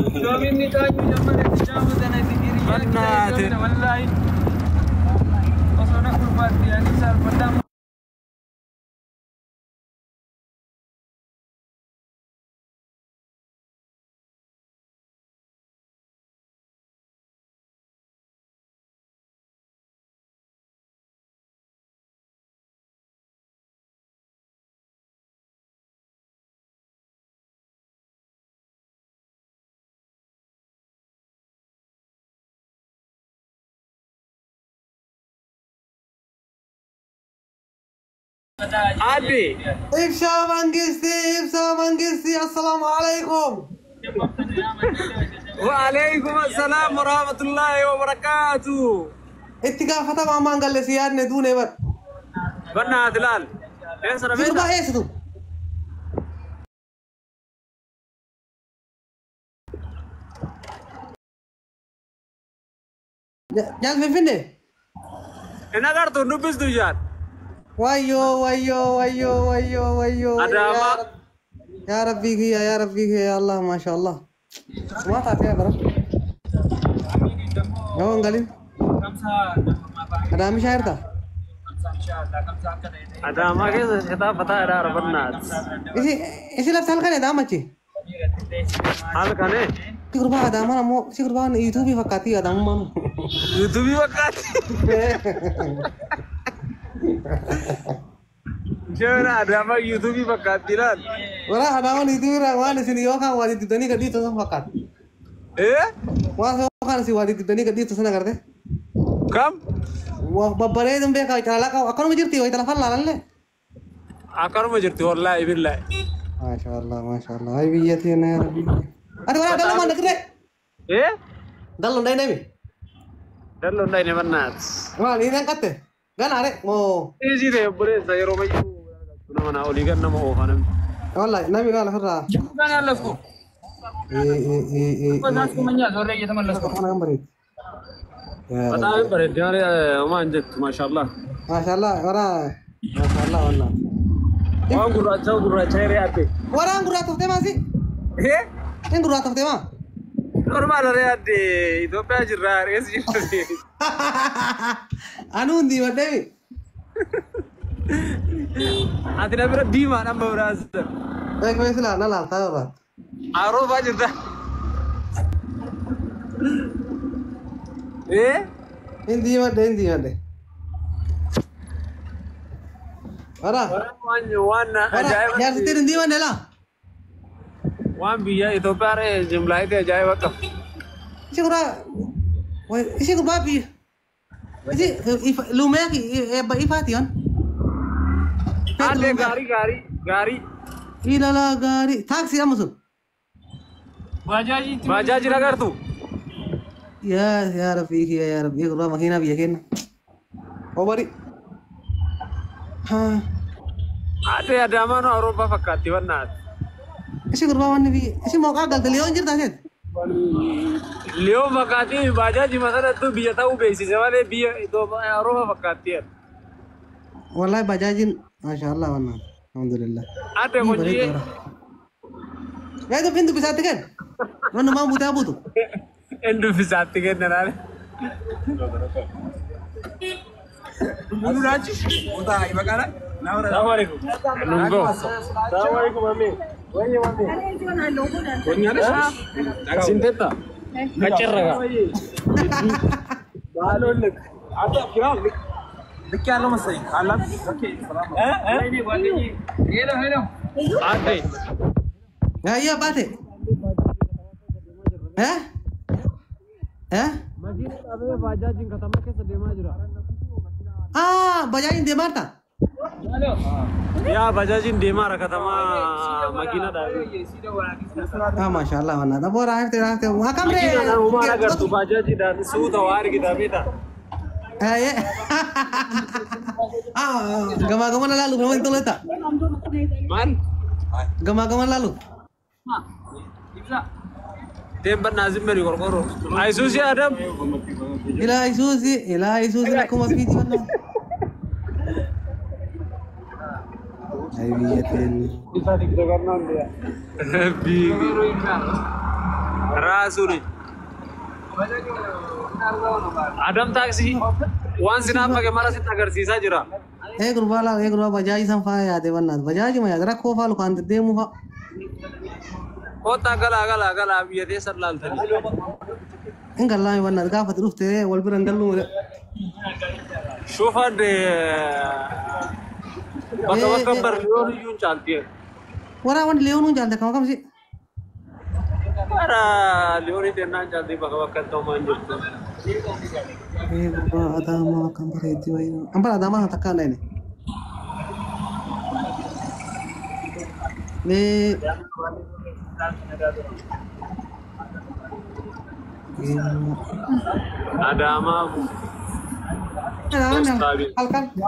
شوف إني كان يجمع التجاوز أنا تجري والله أصلا قربات يعني صار بدام عادي إفشا منقستي السلام عليكم. وعليكم السلام ورحمة الله وبركاته. اتقا فتما ما قال لي سياد ندونه بر بنا دلال ايه سر شنو بقى ايش تو جال في فين انا قرطو نبس دجال ويو يا ربي يا الله ما شاء الله ما تعرف يا برا يوم قالين ada مشاعر ده ada ما كيس kita pata ada ربنا isi laf salkan ada macam hal kane si kurba ada mana mau si kurba YouTube fakati ada mana YouTube wakati jangan ada apa YouTube wakati lan wala ada mana itu orang sini yokan wadi tani kadi itu fakat wah kan si wadi tani kadi itu sana karte kam wah babare dum be ka chala ka akon majirti hoy tala falla lalle akon majirti wallahi billahi ما شاء الله هاي بيتي انا يا ربي ada orang dalam mana gede dalam dai nami dalam dai ne manat wah ini angkat deh gan are mau easy deh bure saya romai nama na oligan nama ohanam wallahi nami wala harra kan alasku pas kumanya sore ya teman lasku ana gambar pata bare diare ma anjat masyaallah والله gurra chere ate orang gurra tuh tema sih yang gurra tuh tema normal re ate itu pe jirra res jirra anu ndi wadewi ate na bira bima namba bras baik lah nala tahu ba aro ba jirra hindi wade Ora. Wana ajaib. Ya setir ndi wana la. Wan biya itu pare jumlah itu ajaib wakaf. Isi kurba bi. Isi lume ki ifati on. Ada gari. Ilala gari. Taksi amusun. Bajaji ragar tu. Ya Rabbi ya Rabbi kurba makina bi yakin. Oh bari. Ada mana Eropa fakati warna. Isi kurba wan bi. Isi mau kagal teliau anjir taset. Leo fakati bajaji masalah tu biya tahu besi sewale biya itu Eropa fakati. Wallahi bajajin masyaallah warna. Alhamdulillah. Ada kunci. Ya itu pintu bisa tekan. Mana mau buta abu tu? Endu bisa tekan nana. Mulu raji. Uta ibakara. Assalamualaikum. Nunggu. Assalamualaikum mami. Wanya mami. Wanya ada. Sinteta. Kacer raga. Balolek. Ada kira. Dekat lo masih. Alam. Okey. Ini buat ini. Hello. Ada. Ya iya pate. Majid abe bajajin katama ke sedemajra. Bajajin demarta. Ya bajajin demara katama makina da. Masyaallah wana. Tapi orang itu makam re. Makina umar agar tu bajaji dan su tawar kita beta. Ya. Gama-gama lalu memang itu letak. Man. Gama-gama lalu. Tempat Nazim beri korkoro. Isusi Adam. Ila Isusi aku mau video mana? Bisa dikatakan dia. Bi. Ra سوري Adam taksi wan sinap pakai malah sih tagar sisa jera. एक रुपया बजाज संफा याद है वरना बजाज में याद रखो फाल खान दे मुफा Oh tagal biar dia serlal tadi. इन गल्ला में वरना गाफत रूफ तेरे वल पर अंदर लूं شوف هذا بقى كبر اليوم يجون شالتيه. वरा वन लेवन उन जालते कहाँ कम सी Ara اليوم يتنا شالتي بقى كتو manjur. एक रुपया आधा माँ कम रहती है हम पर आधा माँ तक का नहीं ले Ada ama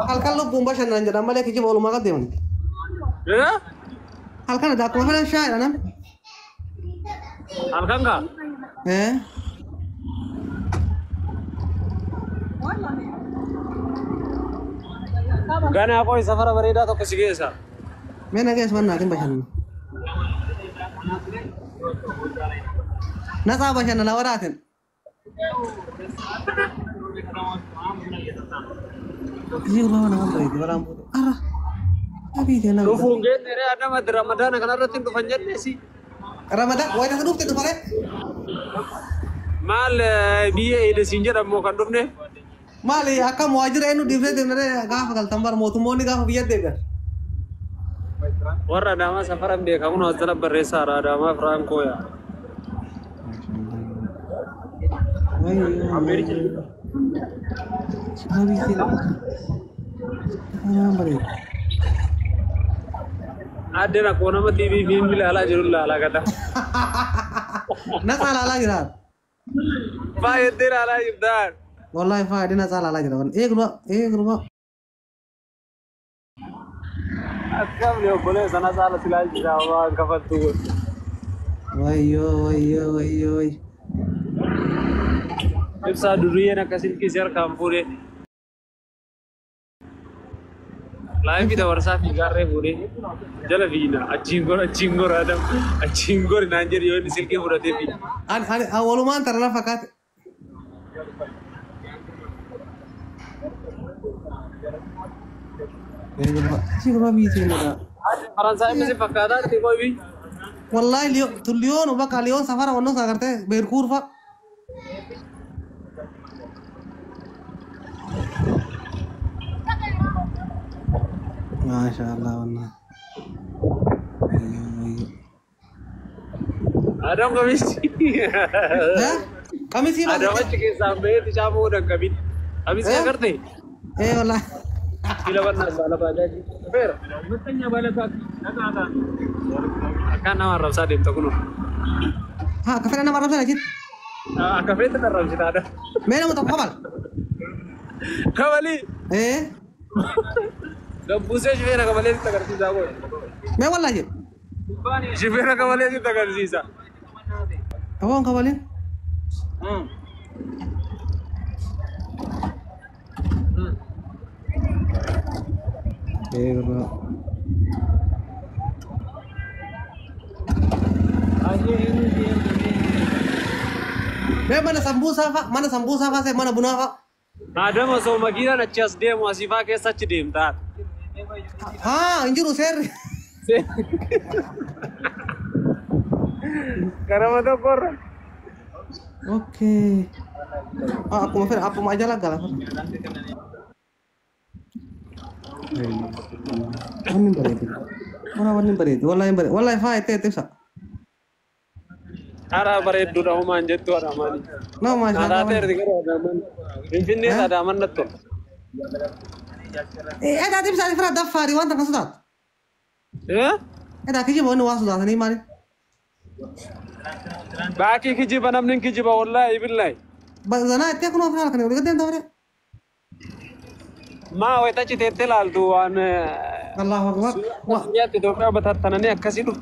halkan lu bumba shan ranjana malah kiki bawa lumakat deh man ya halkan ada aku mana syair anam halkan enggak Gana ako sa safara barida to kasigesa मैं ना कैसे बनना किन बचन ना साब बचन ना लवरात हैं ये उलावा ना बंद है वराम बोलो अरे अभी देना तो फूंगे तेरे ada Ramadan kana ratin to fanjat nesi Ramadan वही तो डूबते तुम्हारे mal biye ide sinjar ammo kan dufne माली आका मुआजिर है नु डिफरे देने रे गाफ कल तंबर मोतुमोनी गाफ बिया देगा warra dama safaram de kamu hazala barresa ra dama franco ya Amerika Sabi sila bari ada na kona ma tv film bila ala jirul ala kata na sala ala gira fa yedir ala ibdar wallahi fa dina sala ala gira एक रुपया akam le bole sana sala silal jawa kafatu wayo ibsa duriya na kasil kisar kampure live ida warsa figarre pure jala vina achingor adam achingor nanjer yo silke purate vi an awwaluman tarla fakat Siapa bisa ni dah? Faransa में से पक्का था कि कोई भी Wallahi lion ubah kalion safar wano sagarte berkur fa Masyaallah wana ada kami sih kami sih ada macam ke sampai itu camu udah kami sih kerti wallahi Gila warna salah pada ji. Fer, mestinya balik ada. Akan nama rasa dim tak kuno. Ha, kafe nama rasa lagi. Kafe itu nama rasa ada. Mana mau tak kabal? Kabali. Gabuse jivera kabali itu tak kerti jago. Mana wallahi? Jivera kabali itu tak kerti sisa. Awak kabali? Mana sambusa fa saya mana bunah fa ada masuk makina na chas dem wasifa ke sach dem tar ha injuru ser karama to kor oke aku mau fer apa majalah galah Wanin beri itu, wallahi fa itu sa. Ara beri itu dah manjat tu ara mani. No mas. Ada terdi karo ada man. Infinite ada man tu. Ada tim sa ifra dafari wan tak sudah. Ada kiji mau nuwas sudah ni mari. Baki kiji banam ning kiji ba wallahi billahi. Bazana itu aku nak kan udah kan tahu Ma weta ci tete lal tu an Allahu akbar. Ya tu doka batat tanane akasi tu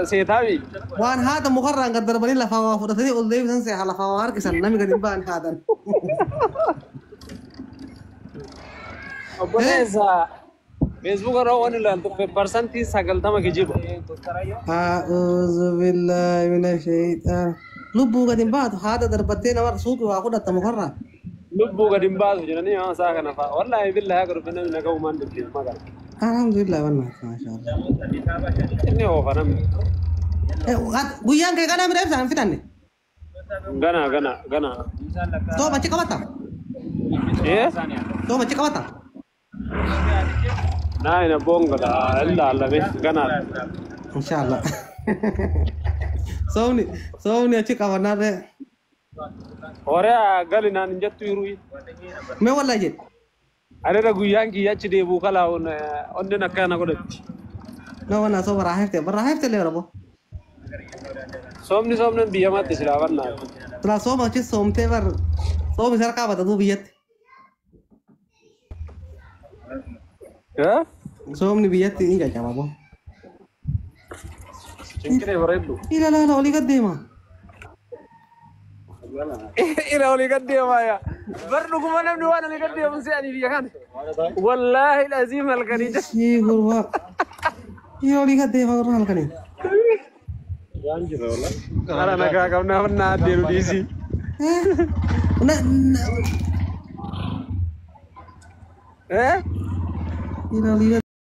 sethawi. Wan hada mukarrar qadar bani la fawa fu tadi ul dev san se hala fawar kisan nami gadin ban hadan. Abonesa فيسبوك روان اللي أنت في برسنتي سجل تما كجيبه أعوذ بالله من الشيطان لبو قديم بعد هذا دربتين أمر سوق وأخذ التمخرة لبو قديم بعض جناني ما ساكن فا والله بالله أقرب بينا من كم من دبلي ما قال الحمد لله والله ما شاء الله إني هو فنام guyaan kee kana midhaan isaan fidanne gana too machi qabata eh too machi qabata naa ina bonga da illa alla be gana inshallah soomni achi qabanarre ore gali nan jettu irui me walla jed are da guyanki yachi de bu kala onne nakana godatti no wana so barahefte le rabo somni biyamat silawanna tula sooma achi soomte bar soomi sar qabata du biyyatti eh soomni biyyatti inja jamabo cinkire baredu ila oli gaddema ila oli gaddema ya bardu kuma namni wana oli gaddema sani biya kan wallahi alazim alkanija shi gurwa ila oli gaddema gurwa alkani Karena naga kau na deru disi. Ina lihat